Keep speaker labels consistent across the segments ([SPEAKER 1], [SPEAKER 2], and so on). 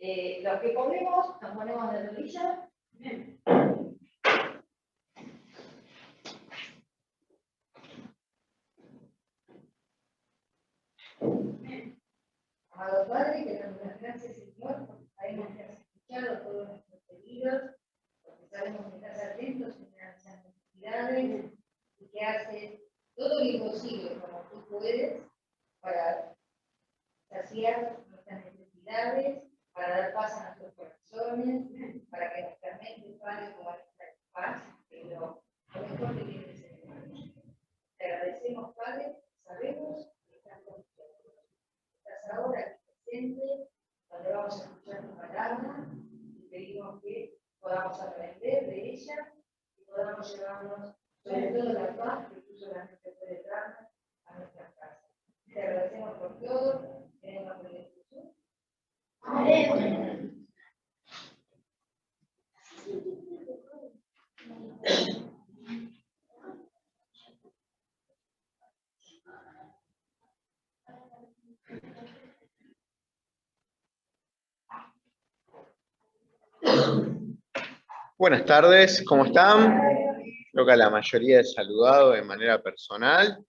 [SPEAKER 1] Los que comemos, nos ponemos de rodillas. Amado Padre, te damos las gracias, Señor, porque sabemos que has escuchado todos nuestros pedidos, porque sabemos que estás atentos en nuestras necesidades y que haces todo lo imposible como tú puedes para saciar nuestras necesidades, para dar paz a nuestros corazones, para que nuestra mente pare como nuestra paz, pero lo mejor que tienes en el mundo. Te agradecemos, Padre, sabemos que estás con nosotros. Estás ahora aquí presente, donde vamos a escuchar tu palabra y pedimos que podamos aprender de ella y podamos llevarnos sobre todo la paz que tú solamente puedes dar a nuestras casas. Te agradecemos por todo, en el nombre de Jesús. Amén.
[SPEAKER 2] Buenas tardes, ¿cómo están? Creo que a la mayoría he saludado de manera personal.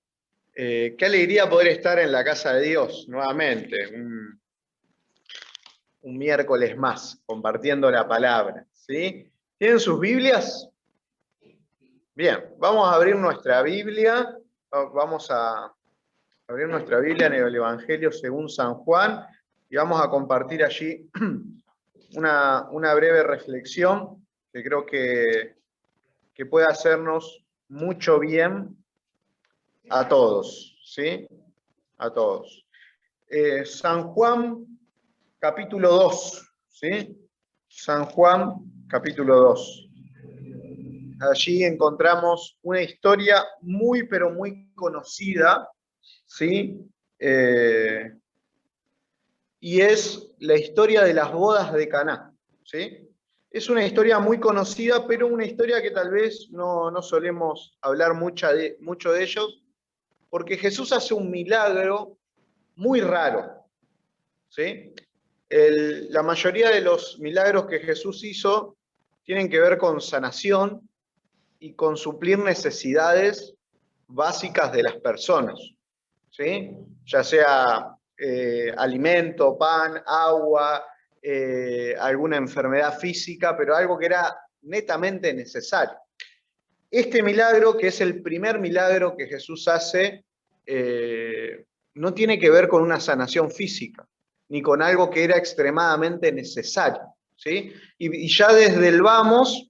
[SPEAKER 2] Qué alegría poder estar en la casa de Dios nuevamente, un miércoles más, compartiendo la palabra, ¿sí? ¿Tienen sus Biblias? Bien, vamos a abrir nuestra Biblia, vamos a abrir nuestra Biblia en el Evangelio según San Juan y vamos a compartir allí una breve reflexión que creo que puede hacernos mucho bien a todos, ¿sí? A todos. San Juan, capítulo 2, ¿sí? San Juan, capítulo 2. Allí encontramos una historia muy, pero muy conocida, ¿sí? Y es la historia de las bodas de Caná, ¿sí? Es una historia muy conocida, pero una historia que tal vez no solemos hablar mucho de ellos, porque Jesús hace un milagro muy raro, ¿sí? La mayoría de los milagros que Jesús hizo tienen que ver con sanación y con suplir necesidades básicas de las personas, ¿sí? Ya sea alimento, pan, agua, alguna enfermedad física, pero algo que era netamente necesario. Este milagro, que es el primer milagro que Jesús hace, no tiene que ver con una sanación física, ni con algo que era extremadamente necesario, ¿sí? Y ya desde el vamos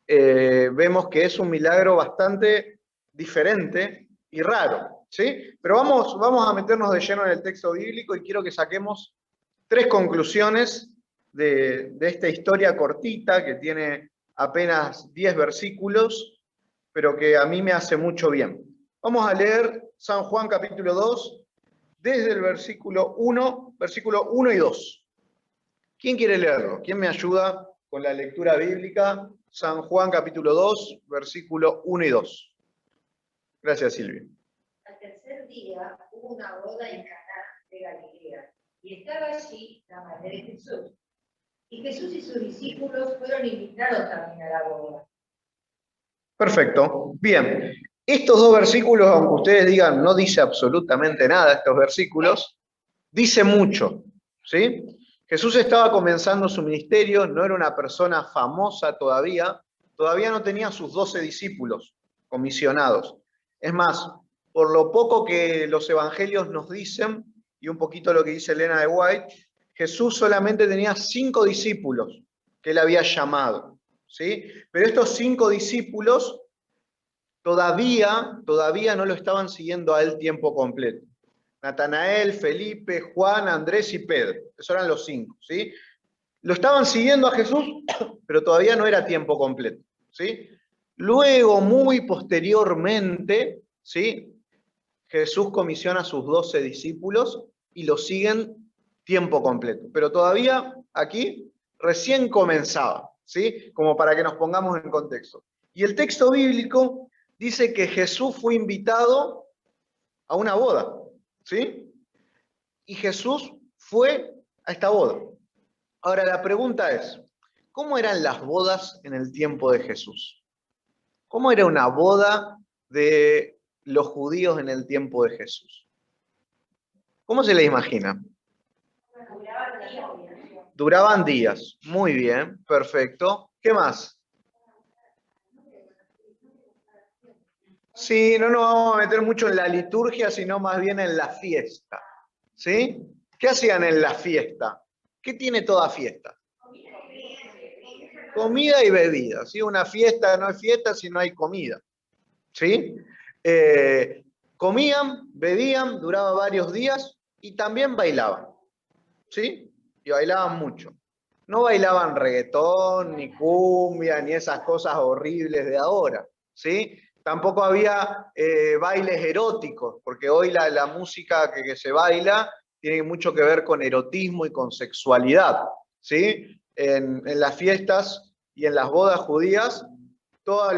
[SPEAKER 2] vemos que es un milagro bastante diferente y raro, ¿sí? Pero vamos a meternos de lleno en el texto bíblico y quiero que saquemos 3 conclusiones de esta historia cortita que tiene apenas 10 versículos, pero que a mí me hace mucho bien. Vamos a leer San Juan capítulo 2, desde el versículo 1 y 2. ¿Quién quiere leerlo? ¿Quién me ayuda con la lectura bíblica? San Juan capítulo 2, versículo 1 y 2. Gracias, Silvia.
[SPEAKER 1] Al tercer día hubo una boda en Caná de Galilea, y estaba allí la madre de Jesús. Y Jesús y sus discípulos fueron invitados también a la boda.
[SPEAKER 2] Perfecto. Bien. Estos 2 versículos, aunque ustedes digan no dice absolutamente nada estos versículos, dice mucho, ¿sí? Jesús estaba comenzando su ministerio, no era una persona famosa todavía no tenía sus 12 discípulos comisionados. Es más, por lo poco que los evangelios nos dicen, y un poquito lo que dice Elena de White, Jesús solamente tenía 5 discípulos que él había llamado, ¿sí? Pero estos 5 discípulos todavía no lo estaban siguiendo a él tiempo completo. Natanael, Felipe, Juan, Andrés y Pedro. Esos eran los 5, ¿sí? Lo estaban siguiendo a Jesús, pero todavía no era tiempo completo, ¿sí? Luego, muy posteriormente, ¿sí? Jesús comisiona a sus 12 discípulos y los siguen tiempo completo. Pero todavía aquí recién comenzaba, ¿sí? Como para que nos pongamos en contexto. Y el texto bíblico dice que Jesús fue invitado a una boda, ¿sí? Y Jesús fue a esta boda. Ahora la pregunta es, ¿cómo eran las bodas en el tiempo de Jesús? ¿Cómo era una boda de los judíos en el tiempo de Jesús? ¿Cómo se le imagina? Duraban días. Muy bien, perfecto. ¿Qué más? Sí, no nos vamos a meter mucho en la liturgia, sino más bien en la fiesta. ¿Sí? ¿Qué hacían en la fiesta? ¿Qué tiene toda fiesta? Comida y bebida. ¿Sí? Una fiesta no es fiesta si no hay comida. ¿Sí? Comían, bebían, duraba varios días y también bailaban. ¿Sí? Y bailaban mucho. No bailaban reggaetón, ni cumbia, ni esas cosas horribles de ahora, ¿sí? Tampoco había bailes eróticos, porque hoy la música que se baila tiene mucho que ver con erotismo y con sexualidad, ¿sí? En las fiestas y en las bodas judías, todos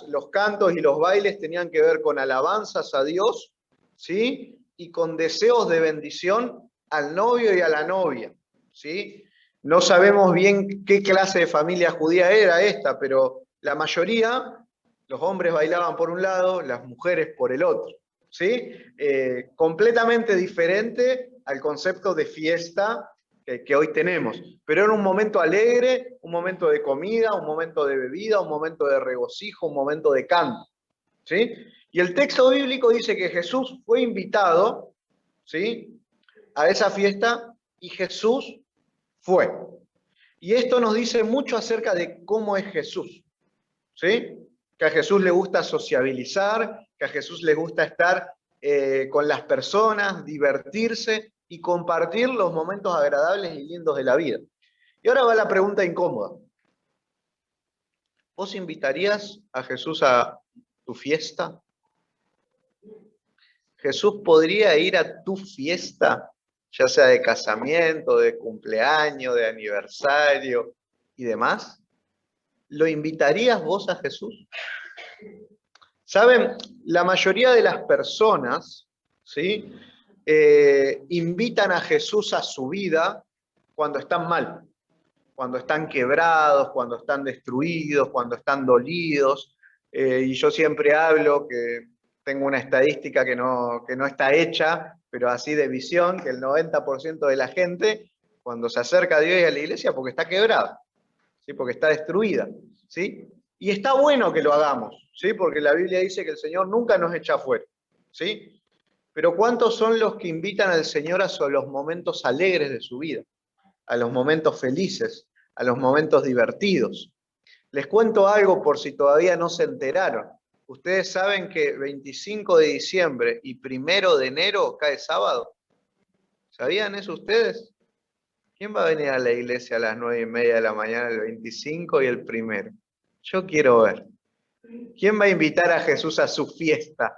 [SPEAKER 2] los cantos y los bailes tenían que ver con alabanzas a Dios, ¿sí? Y con deseos de bendición al novio y a la novia, ¿sí? No sabemos bien qué clase de familia judía era esta, pero la mayoría, los hombres bailaban por un lado, las mujeres por el otro, ¿sí? Completamente diferente al concepto de fiesta que hoy tenemos. Pero era un momento alegre, un momento de comida, un momento de bebida, un momento de regocijo, un momento de canto, ¿sí? Y el texto bíblico dice que Jesús fue invitado, ¿sí?, a esa fiesta y Jesús fue. Y esto nos dice mucho acerca de cómo es Jesús, ¿sí? Que a Jesús le gusta sociabilizar, que a Jesús le gusta estar con las personas, divertirse y compartir los momentos agradables y lindos de la vida. Y ahora va la pregunta incómoda. ¿Vos invitarías a Jesús a tu fiesta? ¿Jesús podría ir a tu fiesta, ya sea de casamiento, de cumpleaños, de aniversario y demás? ¿Lo invitarías vos a Jesús? Saben, la mayoría de las personas, ¿sí?, invitan a Jesús a su vida cuando están mal, cuando están quebrados, cuando están destruidos, cuando están dolidos. Y yo siempre hablo que tengo una estadística que no está hecha, pero así de visión, que el 90% de la gente, cuando se acerca a Dios y a la iglesia, porque está quebrada, ¿sí?, porque está destruida, ¿sí? Y está bueno que lo hagamos, ¿sí?, porque la Biblia dice que el Señor nunca nos echa fuera, ¿sí? Pero ¿cuántos son los que invitan al Señor a los momentos alegres de su vida, a los momentos felices, a los momentos divertidos? Les cuento algo por si todavía no se enteraron. Ustedes saben que 25 de diciembre y 1 de enero cae sábado. ¿Sabían eso ustedes? ¿Quién va a venir a la iglesia a las 9:30 de la mañana el 25 y el 1? Yo quiero ver. ¿Quién va a invitar a Jesús a su fiesta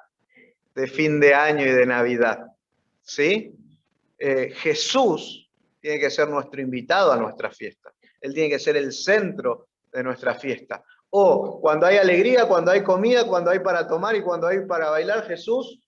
[SPEAKER 2] de fin de año y de Navidad? ¿Sí? Jesús tiene que ser nuestro invitado a nuestra fiesta. Él tiene que ser el centro de nuestra fiesta. O cuando hay alegría, cuando hay comida, cuando hay para tomar y cuando hay para bailar, Jesús,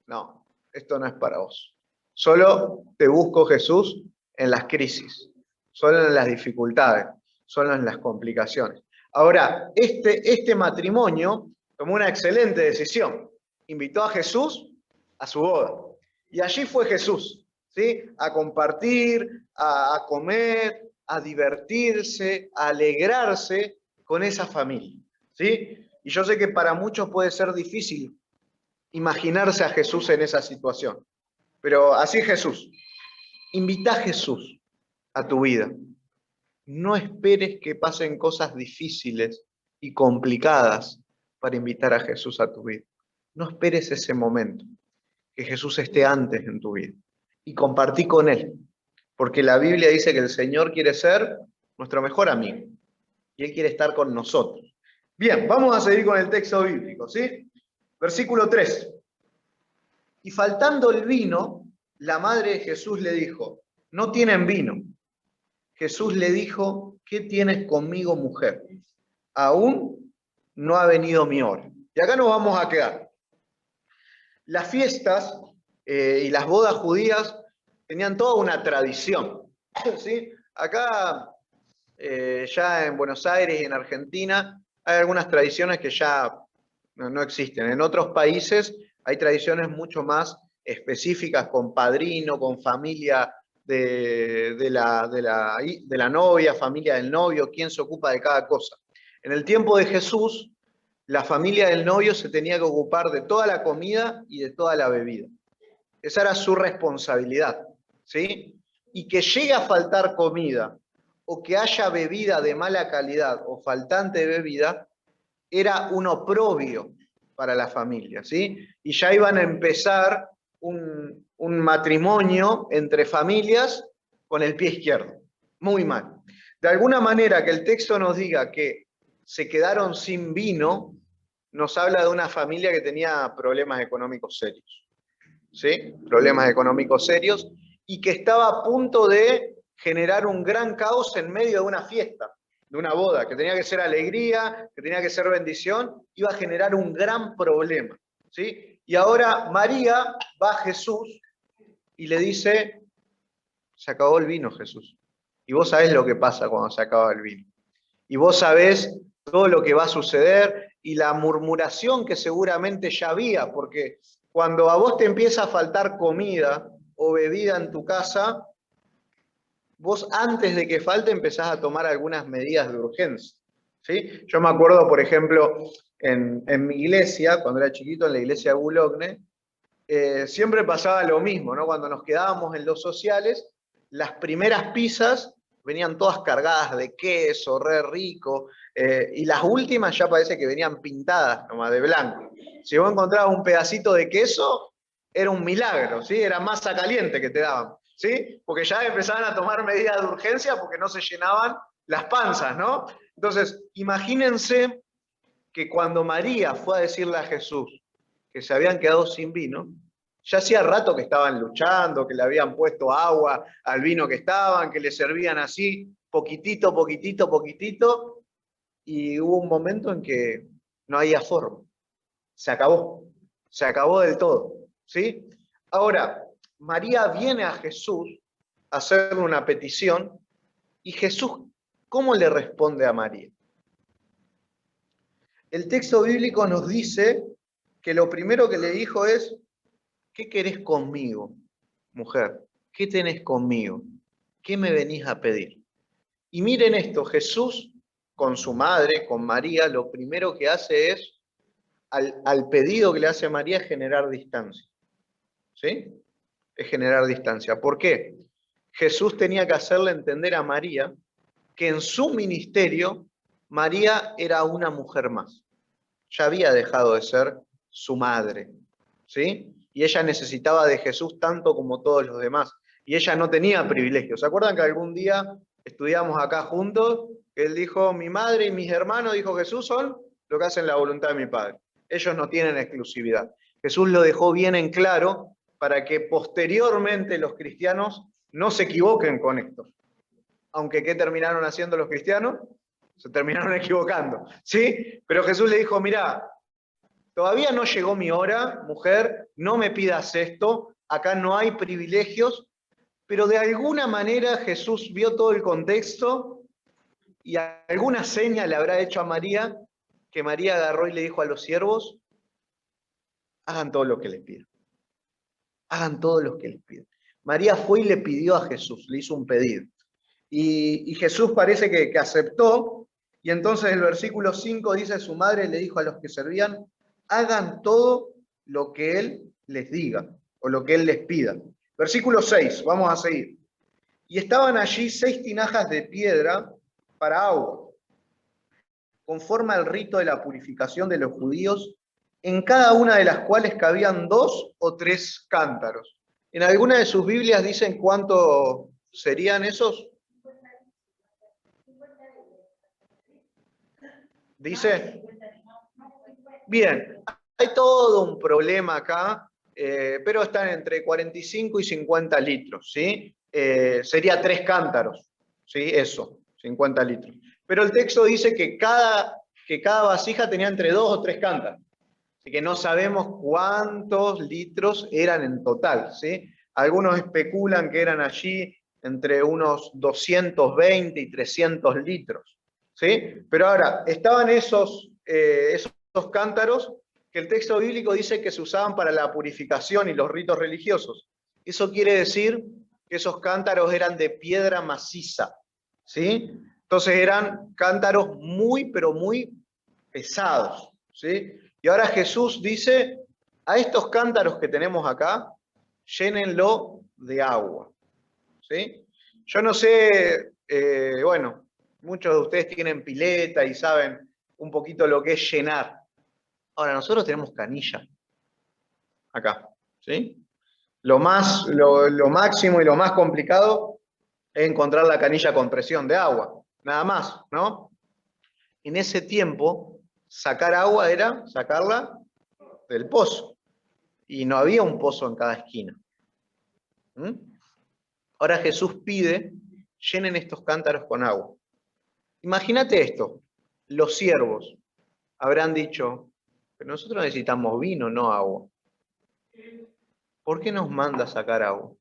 [SPEAKER 2] no, esto no es para vos. Solo te busco, Jesús, en las crisis, solo en las dificultades, solo en las complicaciones. Ahora, este matrimonio tomó una excelente decisión. Invitó a Jesús a su boda. Y allí fue Jesús, ¿sí?, a compartir, a comer, a divertirse, a alegrarse con esa familia, ¿sí? Y yo sé que para muchos puede ser difícil imaginarse a Jesús en esa situación, pero así es Jesús. Invita a Jesús a tu vida. No esperes que pasen cosas difíciles y complicadas para invitar a Jesús a tu vida. No esperes ese momento, que Jesús esté antes en tu vida y compartí con Él, porque la Biblia dice que el Señor quiere ser nuestro mejor amigo y Él quiere estar con nosotros. Bien, vamos a seguir con el texto bíblico, ¿sí? Versículo 3. Y faltando el vino, la madre de Jesús le dijo, no tienen vino. Jesús le dijo, ¿qué tienes conmigo, mujer? Aún no ha venido mi hora. Y acá nos vamos a quedar. Las fiestas y las bodas judías tenían toda una tradición, ¿sí? Acá, ya en Buenos Aires y en Argentina, hay algunas tradiciones que ya no existen. En otros países hay tradiciones mucho más específicas, con padrino, con familia de la novia, familia del novio, quién se ocupa de cada cosa. En el tiempo de Jesús, la familia del novio se tenía que ocupar de toda la comida y de toda la bebida. Esa era su responsabilidad, ¿sí? Y que llegue a faltar comida o que haya bebida de mala calidad o faltante de bebida, era un oprobio para la familia, ¿sí? Y ya iban a empezar un matrimonio entre familias con el pie izquierdo. Muy mal. De alguna manera que el texto nos diga que se quedaron sin vino, nos habla de una familia que tenía problemas económicos serios, ¿sí? Problemas económicos serios, y que estaba a punto de generar un gran caos en medio de una fiesta, de una boda, que tenía que ser alegría, que tenía que ser bendición, iba a generar un gran problema, ¿sí? Y ahora María va a Jesús y le dice, se acabó el vino, Jesús. Y vos sabés lo que pasa cuando se acaba el vino. Y vos sabés todo lo que va a suceder y la murmuración que seguramente ya había, porque cuando a vos te empieza a faltar comida o bebida en tu casa, vos antes de que falte empezás a tomar algunas medidas de urgencia, ¿sí? Yo me acuerdo, por ejemplo, en mi iglesia, cuando era chiquito, en la iglesia de Boulogne, siempre pasaba lo mismo, ¿no? Cuando nos quedábamos en los sociales, las primeras pizzas venían todas cargadas de queso, re rico, y las últimas ya parece que venían pintadas nomás de blanco. Si vos encontrabas un pedacito de queso, era un milagro, ¿sí? Era masa caliente que te daban, ¿sí? Porque ya empezaban a tomar medidas de urgencia porque no se llenaban las panzas, ¿no? Entonces, imagínense que cuando María fue a decirle a Jesús que se habían quedado sin vino, ya hacía rato que estaban luchando, que le habían puesto agua al vino que estaban, que le servían así, poquitito, poquitito, poquitito, y hubo un momento en que no había forma. Se acabó del todo, ¿sí? Ahora, María viene a Jesús a hacerle una petición, y Jesús, ¿cómo le responde a María? El texto bíblico nos dice que lo primero que le dijo es, ¿qué querés conmigo, mujer? ¿Qué tenés conmigo? ¿Qué me venís a pedir? Y miren esto, Jesús con su madre, con María, lo primero que hace es, al pedido que le hace María, es generar distancia, ¿sí? Es generar distancia. ¿Por qué? Jesús tenía que hacerle entender a María que en su ministerio María era una mujer más. Ya había dejado de ser su madre, ¿sí? Y ella necesitaba de Jesús tanto como todos los demás. Y ella no tenía privilegios. ¿Se acuerdan que algún día estudiamos acá juntos? Que él dijo, mi madre y mis hermanos, dijo Jesús, son lo que hacen la voluntad de mi Padre. Ellos no tienen exclusividad. Jesús lo dejó bien en claro para que posteriormente los cristianos no se equivoquen con esto. Aunque, ¿qué terminaron haciendo los cristianos? Se terminaron equivocando, ¿sí? Pero Jesús le dijo, mirá, todavía no llegó mi hora, mujer, no me pidas esto, acá no hay privilegios, pero de alguna manera Jesús vio todo el contexto y alguna seña le habrá hecho a María, que María agarró y le dijo a los siervos, hagan todo lo que les pido. Hagan todo lo que les pido. María fue y le pidió a Jesús, le hizo un pedido. Y Jesús parece que aceptó, y entonces el versículo 5 dice, su madre le dijo a los que servían, hagan todo lo que él les diga, o lo que él les pida. Versículo 6, vamos a seguir. Y estaban allí 6 tinajas de piedra para agua, conforme al rito de la purificación de los judíos, en cada una de las cuales cabían 2 o 3 cántaros. En alguna de sus Biblias dicen cuánto serían esos. Dice, bien, hay todo un problema acá, pero están entre 45 y 50 litros, ¿sí? Sería 3 cántaros, ¿sí? Eso, 50 litros. Pero el texto dice que cada vasija tenía entre 2 o 3 cántaros, así que no sabemos cuántos litros eran en total, ¿sí? Algunos especulan que eran allí entre unos 220 y 300 litros. ¿Sí? Pero ahora, estaban esos cántaros que el texto bíblico dice que se usaban para la purificación y los ritos religiosos. Eso quiere decir que esos cántaros eran de piedra maciza. ¿Sí? Entonces eran cántaros muy, pero muy pesados. ¿Sí? Y ahora Jesús dice, a estos cántaros que tenemos acá, llénenlo de agua. ¿Sí? Yo no sé, bueno, muchos de ustedes tienen pileta y saben un poquito lo que es llenar. Ahora, nosotros tenemos canilla acá, ¿sí? Lo máximo y lo más complicado es encontrar la canilla con presión de agua, nada más, ¿no? En ese tiempo, sacar agua era sacarla del pozo, y no había un pozo en cada esquina. ¿Mm? Ahora Jesús pide, llenen estos cántaros con agua. Imagínate esto, los siervos habrán dicho, pero nosotros necesitamos vino, no agua. ¿Por qué nos manda a sacar agua?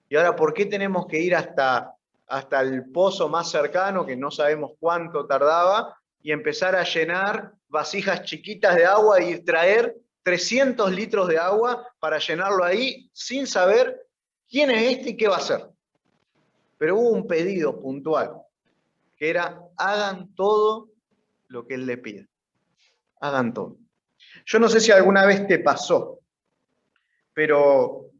[SPEAKER 2] Y ahora, ¿por qué tenemos que ir hasta el pozo más cercano, que no sabemos cuánto tardaba, y empezar a llenar vasijas chiquitas de agua y traer 300 litros de agua para llenarlo ahí sin saber quién es este y qué va a hacer? Pero hubo un pedido puntual, que era, hagan todo lo que él le pide. Hagan todo. Yo no sé si alguna vez te pasó, pero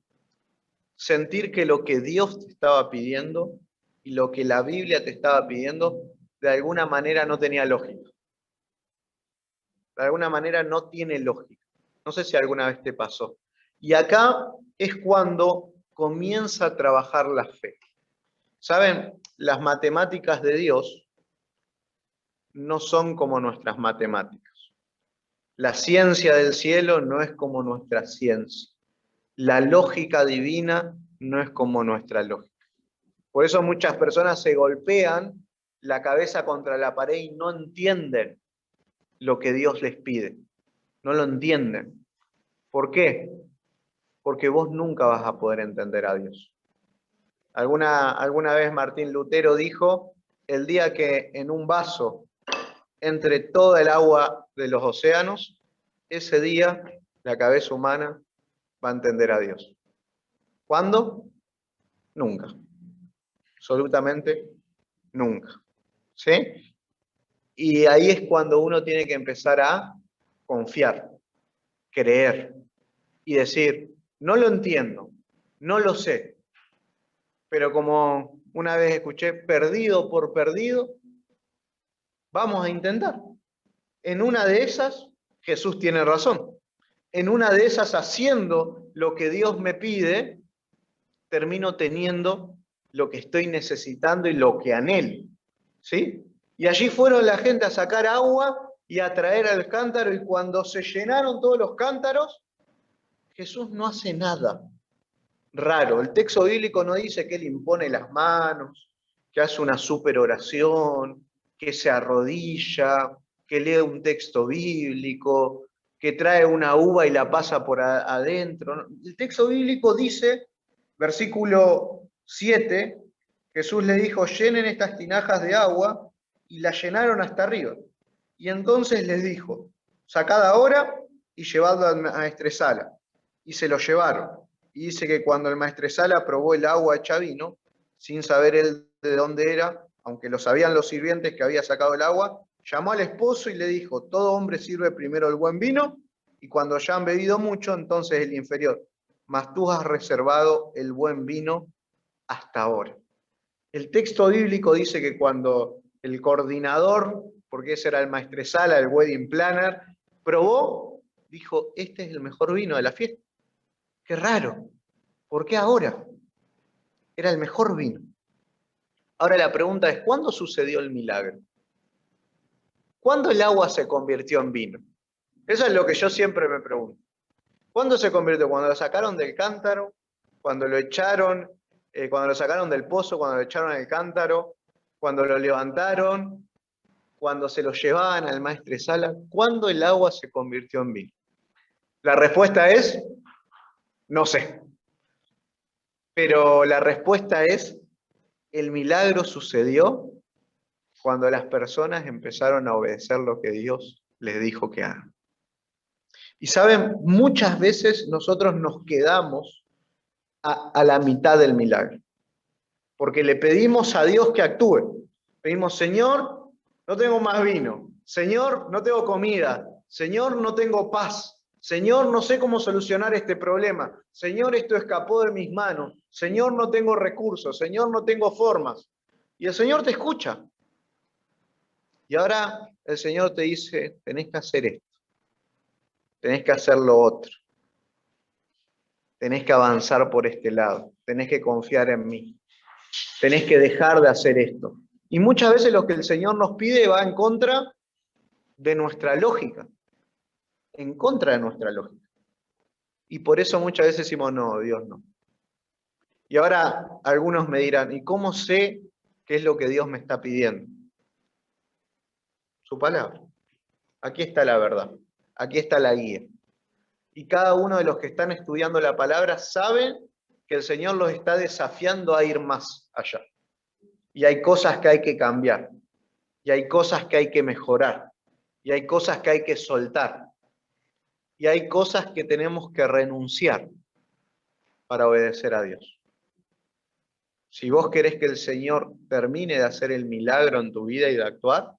[SPEAKER 2] sentir que lo que Dios te estaba pidiendo y lo que la Biblia te estaba pidiendo, de alguna manera no tenía lógica. De alguna manera no tiene lógica. No sé si alguna vez te pasó. Y acá es cuando comienza a trabajar la fe. ¿Saben? Las matemáticas de Dios no son como nuestras matemáticas. La ciencia del cielo no es como nuestra ciencia. La lógica divina no es como nuestra lógica. Por eso muchas personas se golpean la cabeza contra la pared y no entienden lo que Dios les pide. No lo entienden. ¿Por qué? Porque vos nunca vas a poder entender a Dios. Alguna vez Martín Lutero dijo, el día que en un vaso entre toda el agua de los océanos, ese día la cabeza humana va a entender a Dios. ¿Cuándo? Nunca. Absolutamente nunca. ¿Sí? Y ahí es cuando uno tiene que empezar a confiar, creer y decir, no lo entiendo, no lo sé, pero como una vez escuché, perdido por perdido, vamos a intentar. En una de esas, Jesús tiene razón. En una de esas, haciendo lo que Dios me pide, termino teniendo lo que estoy necesitando y lo que anhelo. ¿Sí? Y allí fueron la gente a sacar agua y a traer al cántaro, y cuando se llenaron todos los cántaros, Jesús no hace nada raro. El texto bíblico no dice que él impone las manos, que hace una super oración, que se arrodilla, que lee un texto bíblico, que trae una uva y la pasa por adentro. El texto bíblico dice, versículo 7, Jesús le dijo, llenen estas tinajas de agua, y la llenaron hasta arriba. Y entonces les dijo, sacad ahora y llevadlo al maestresala. Y se lo llevaron. Y dice que cuando el maestresala probó el agua hecha vino, sin saber él de dónde era, aunque lo sabían los sirvientes que había sacado el agua, llamó al esposo y le dijo, todo hombre sirve primero el buen vino, y cuando ya han bebido mucho, entonces el inferior. Mas tú has reservado el buen vino hasta ahora. El texto bíblico dice que cuando el coordinador, porque ese era el maestresala, el wedding planner, probó, dijo, este es el mejor vino de la fiesta. Qué raro. ¿Por qué ahora? Era el mejor vino. Ahora la pregunta es, ¿cuándo sucedió el milagro? ¿Cuándo el agua se convirtió en vino? Eso es lo que yo siempre me pregunto. ¿Cuándo se convirtió? ¿Cuando lo sacaron del cántaro? ¿Cuando lo echaron? ¿Cuando lo sacaron del pozo? ¿Cuando lo echaron al cántaro? ¿Cuando lo levantaron? ¿Cuando se lo llevaban al maestresala? ¿Cuándo el agua se convirtió en vino? La respuesta es, no sé. Pero la respuesta es El milagro sucedió cuando las personas empezaron a obedecer lo que Dios les dijo que hagan. Y saben, muchas veces nosotros nos quedamos a la mitad del milagro, porque le pedimos a Dios que actúe. Pedimos, Señor, no tengo más vino. Señor, no tengo comida. Señor, no tengo paz. Señor, no sé cómo solucionar este problema. Señor, esto escapó de mis manos. Señor, no tengo recursos. Señor, no tengo formas. Y el Señor te escucha. Y ahora el Señor te dice, tenés que hacer esto. Tenés que hacer lo otro. Tenés que avanzar por este lado. Tenés que confiar en mí. Tenés que dejar de hacer esto. Y muchas veces lo que el Señor nos pide va en contra de nuestra lógica. En contra de nuestra lógica. Y por eso muchas veces decimos, no, Dios no. Y ahora algunos me dirán, ¿y cómo sé qué es lo que Dios me está pidiendo? Su palabra. Aquí está la verdad. Aquí está la guía. Y cada uno de los que están estudiando la palabra sabe que el Señor los está desafiando a ir más allá. Y hay cosas que hay que cambiar. Y hay cosas que hay que mejorar. Y hay cosas que hay que soltar. Y hay cosas que tenemos que renunciar para obedecer a Dios. Si vos querés que el Señor termine de hacer el milagro en tu vida y de actuar,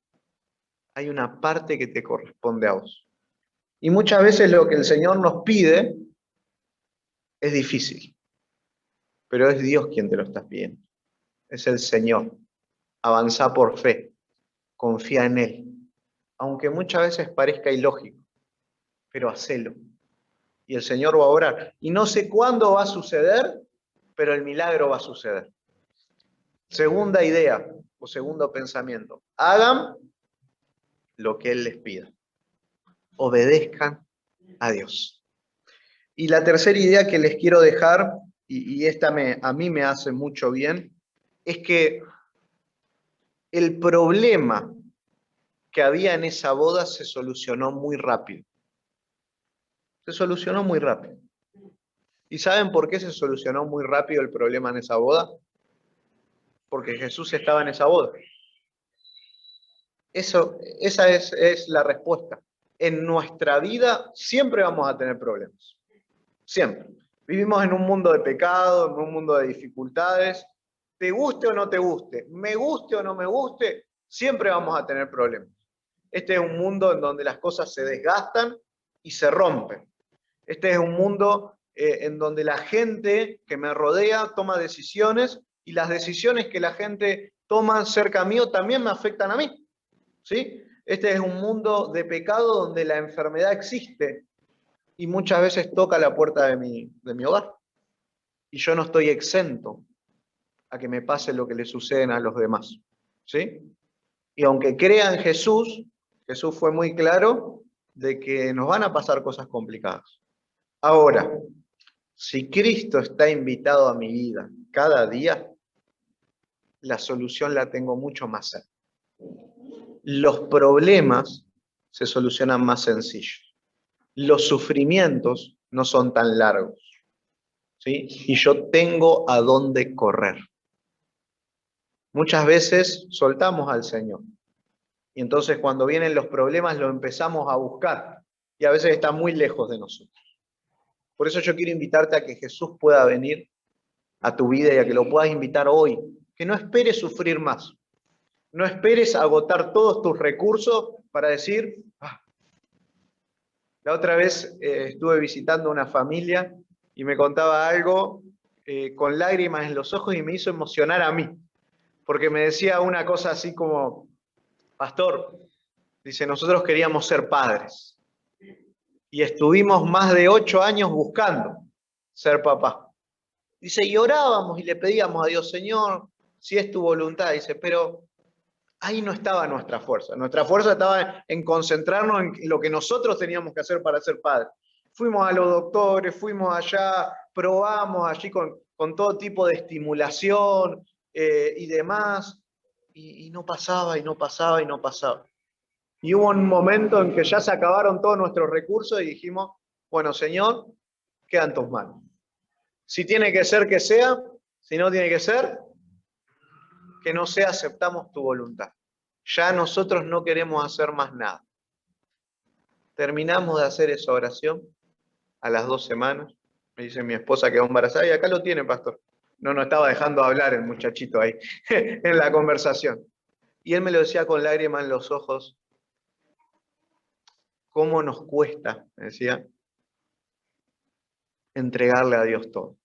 [SPEAKER 2] hay una parte que te corresponde a vos. Y muchas veces lo que el Señor nos pide es difícil, pero es Dios quien te lo está pidiendo. Es el Señor. Avanzá por fe, confía en Él. Aunque muchas veces parezca ilógico, pero hacelo. Y el Señor va a obrar. Y no sé cuándo va a suceder, pero el milagro va a suceder. Segunda idea o segundo pensamiento. Hagan lo que Él les pida. Obedezcan a Dios. Y la tercera idea que les quiero dejar, y esta a mí me hace mucho bien, es que el problema que había en esa boda se solucionó muy rápido. Se solucionó muy rápido. ¿Y saben por qué se solucionó muy rápido el problema en esa boda? Porque Jesús estaba en esa boda. Esa es la respuesta. En nuestra vida siempre vamos a tener problemas. Siempre. Vivimos en un mundo de pecado, en un mundo de dificultades. Te guste o no te guste, me guste o no me guste, siempre vamos a tener problemas. Este es un mundo en donde las cosas se desgastan y se rompen. Este es un mundo en donde la gente que me rodea toma decisiones y las decisiones que la gente toma cerca mío también me afectan a mí. ¿Sí? Este es un mundo de pecado donde la enfermedad existe y muchas veces toca la puerta de mi hogar. Y yo no estoy exento a que me pase lo que le suceden a los demás. ¿Sí? Y aunque crea en Jesús, Jesús fue muy claro de que nos van a pasar cosas complicadas. Ahora, si Cristo está invitado a mi vida cada día, la solución la tengo mucho más cerca. Los problemas se solucionan más sencillos. Los sufrimientos no son tan largos. ¿Sí? Y yo tengo a dónde correr. Muchas veces soltamos al Señor. Y entonces cuando vienen los problemas lo empezamos a buscar. Y a veces está muy lejos de nosotros. Por eso yo quiero invitarte a que Jesús pueda venir a tu vida y a que lo puedas invitar hoy. Que no esperes sufrir más. No esperes agotar todos tus recursos para decir... La otra vez estuve visitando una familia y me contaba algo con lágrimas en los ojos y me hizo emocionar a mí. Porque me decía una cosa así como, pastor, dice, nosotros queríamos ser padres. Y estuvimos más de 8 años buscando ser papá. Dice, y orábamos y le pedíamos a Dios, Señor, si es tu voluntad. Dice, pero ahí no estaba nuestra fuerza. Nuestra fuerza estaba en concentrarnos en lo que nosotros teníamos que hacer para ser padres. Fuimos a los doctores, fuimos allá, probamos allí con todo tipo de estimulación y demás, y no pasaba, y no pasaba, y no pasaba. Y hubo un momento en que ya se acabaron todos nuestros recursos y dijimos, bueno, Señor, queda en tus manos. Si tiene que ser, que sea. Si no tiene que ser, que no sea aceptamos tu voluntad. Ya nosotros no queremos hacer más nada. Terminamos de hacer esa oración a las 2 semanas. Me dice mi esposa quedó embarazada y acá lo tiene, pastor. No estaba dejando hablar el muchachito ahí en la conversación. Y él me lo decía con lágrimas en los ojos. ¿Cómo nos cuesta, me decía, entregarle a Dios todo?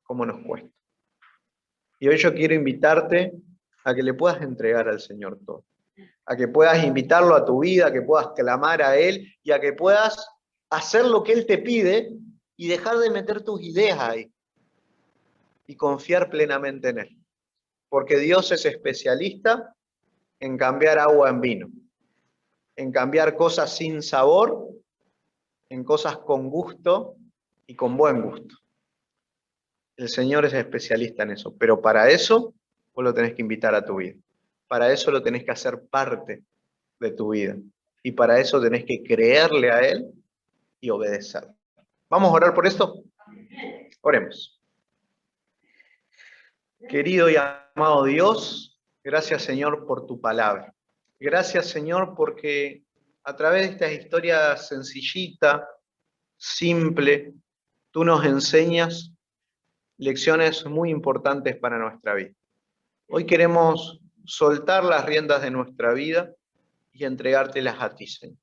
[SPEAKER 2] ¿Cómo nos cuesta? Y hoy yo quiero invitarte a que le puedas entregar al Señor todo. A que puedas invitarlo a tu vida, a que puedas clamar a Él y a que puedas hacer lo que Él te pide y dejar de meter tus ideas ahí y confiar plenamente en Él. Porque Dios es especialista en cambiar agua en vino, en cambiar cosas sin sabor, en cosas con gusto y con buen gusto. El Señor es especialista en eso, pero para eso vos lo tenés que invitar a tu vida. Para eso lo tenés que hacer parte de tu vida. Y para eso tenés que creerle a Él y obedecerle. ¿Vamos a orar por esto? Oremos. Querido y amado Dios, gracias Señor por tu palabra. Gracias Señor porque a través de esta historia sencillita, simple, tú nos enseñas lecciones muy importantes para nuestra vida. Hoy queremos soltar las riendas de nuestra vida y entregártelas a ti, Señor.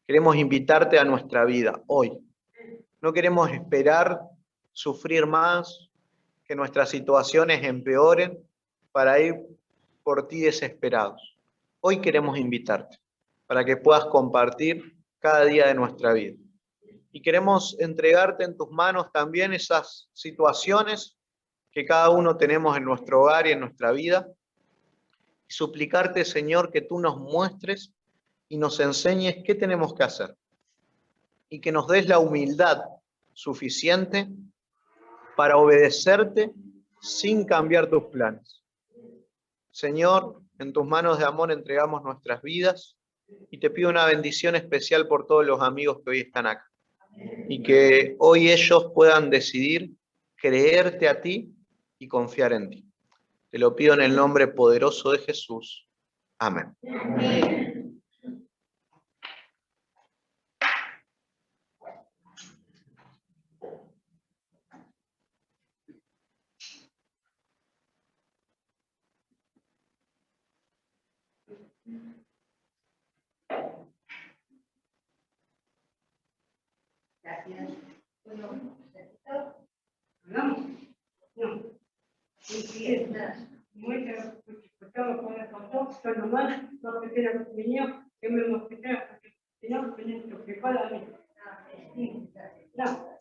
[SPEAKER 2] Queremos invitarte a nuestra vida hoy. No queremos esperar sufrir más, que nuestras situaciones empeoren para ir por ti desesperados. Hoy queremos invitarte para que puedas compartir cada día de nuestra vida. Y queremos entregarte en tus manos también esas situaciones que cada uno tenemos en nuestro hogar y en nuestra vida. Y suplicarte, Señor, que tú nos muestres y nos enseñes qué tenemos que hacer. Y que nos des la humildad suficiente para obedecerte sin cambiar tus planes. Señor, en tus manos de amor entregamos nuestras vidas y te pido una bendición especial por todos los amigos que hoy están acá. Y que hoy ellos puedan decidir creerte a ti y confiar en ti. Te lo pido en el nombre poderoso de Jesús. Amén. Amén.
[SPEAKER 1] Gracias. Bueno,
[SPEAKER 3] ¿Hablamos? No. Sí, es muestra, porque estamos con el pastor, son nomás, no prefiero los niños, que me lo prefiero, porque si no, tenés que preparar a mí. No.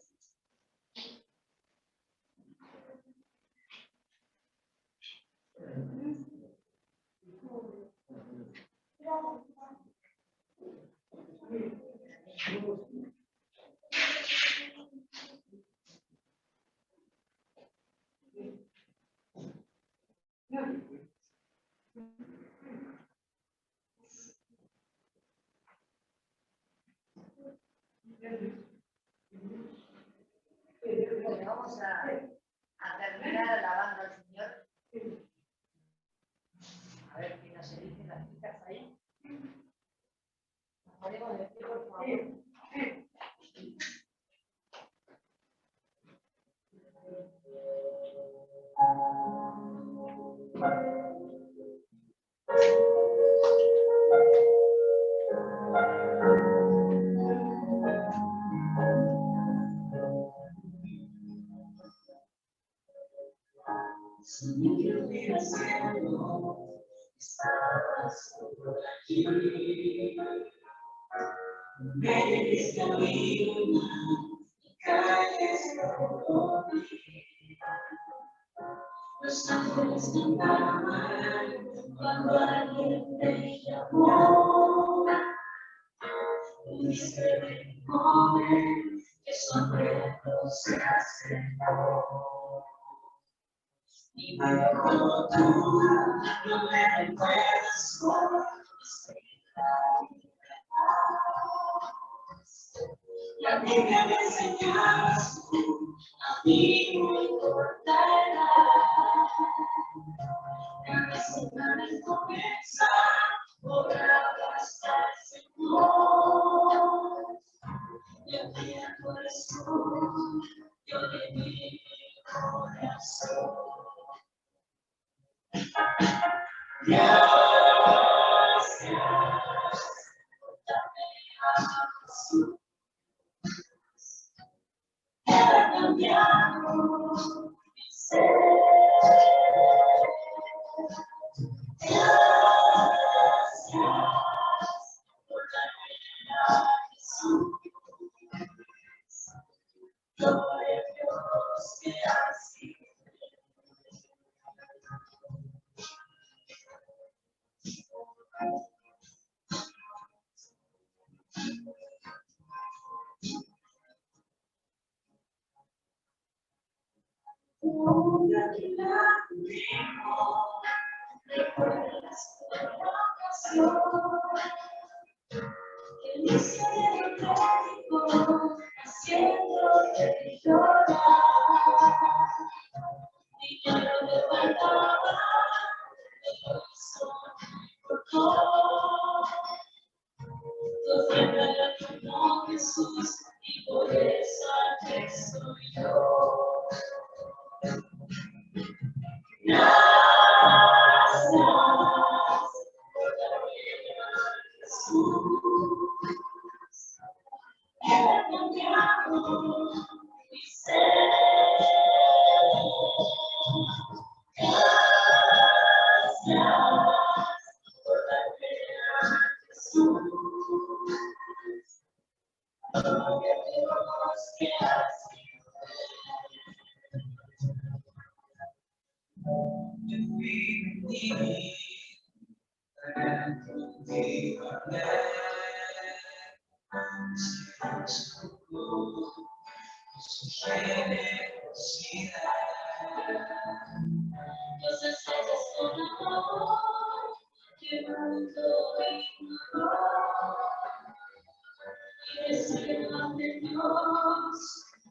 [SPEAKER 1] bueno, vamos a terminar alabando al Señor. A ver qué nos dicen las chicas ahí. Nos ponemos de pie, por favor.
[SPEAKER 4] Señor del cielo, estabas por aquí. Me diste vida y calles por mí. Los ángeles cantaban cuando alguien te llamó. Pudiste ver un joven que sonriendo se acercó. Y me dijo tú, no me recuerdas por la Biblia me enseñabas tú, a mí no importará. corazón. Ha cambiado mi ser. Gracias por darme a Jesús. Gloria a Dios que así. Una que la tuvimos, recuerdas la ocasión, que mi cielo trágico, haciéndote llorar. Y ya no me faltaba el corazón por todo. Tú siempre me como Jesús, y por eso aquí soy yo. Gracias por darme a Jesús. He cambiado mi ser. Gracias por darme a Jesús. Gloria a Dios que así. Yo fui bendito, contigo hablé, se buscó su generosidad. Los hechos con amor, que el mundo ignoró, y recibió de Dios,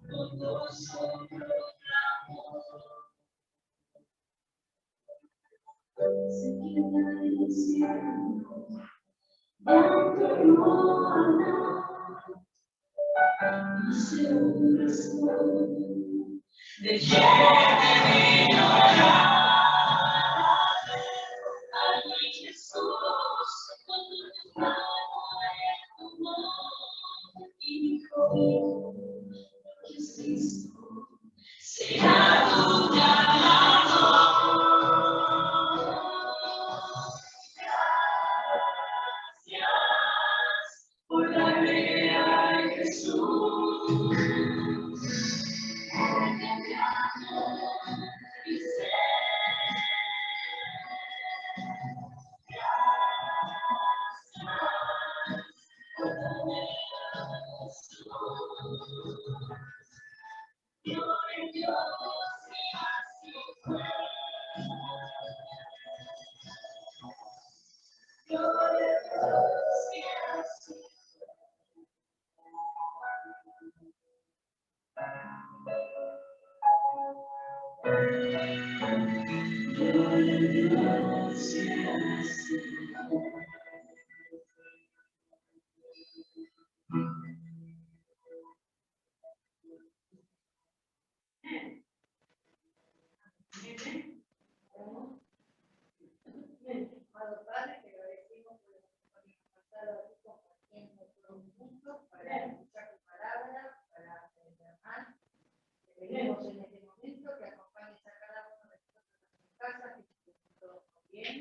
[SPEAKER 4] con gozo proclamó. Se queda en el cielo, dentro no habrá, no sé un razón de quién ignorar. Al mi Jesús, cuando tu mano en tu mano, y dijo, hijo, lo que has visto será tu galardón. Por darme a Jesús, he cambiado mi ser. Gracias por darme a Jesús. Gloria a Dios que así fue. Gloria a Dios que así fue.
[SPEAKER 1] Amado Padre, te agradecemos por lo que hemos pasado aquí compartiendo todo un mundo para escuchar tu palabra, para hermanar. Te pedimos en este momento que acompañes a cada uno de nosotros en casa, que estemos todos bien.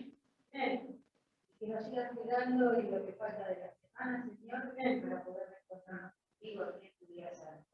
[SPEAKER 1] Y que nos sigas cuidando y lo que falta de la semana, Señor, para poder encontrarnos contigo en tu día santo.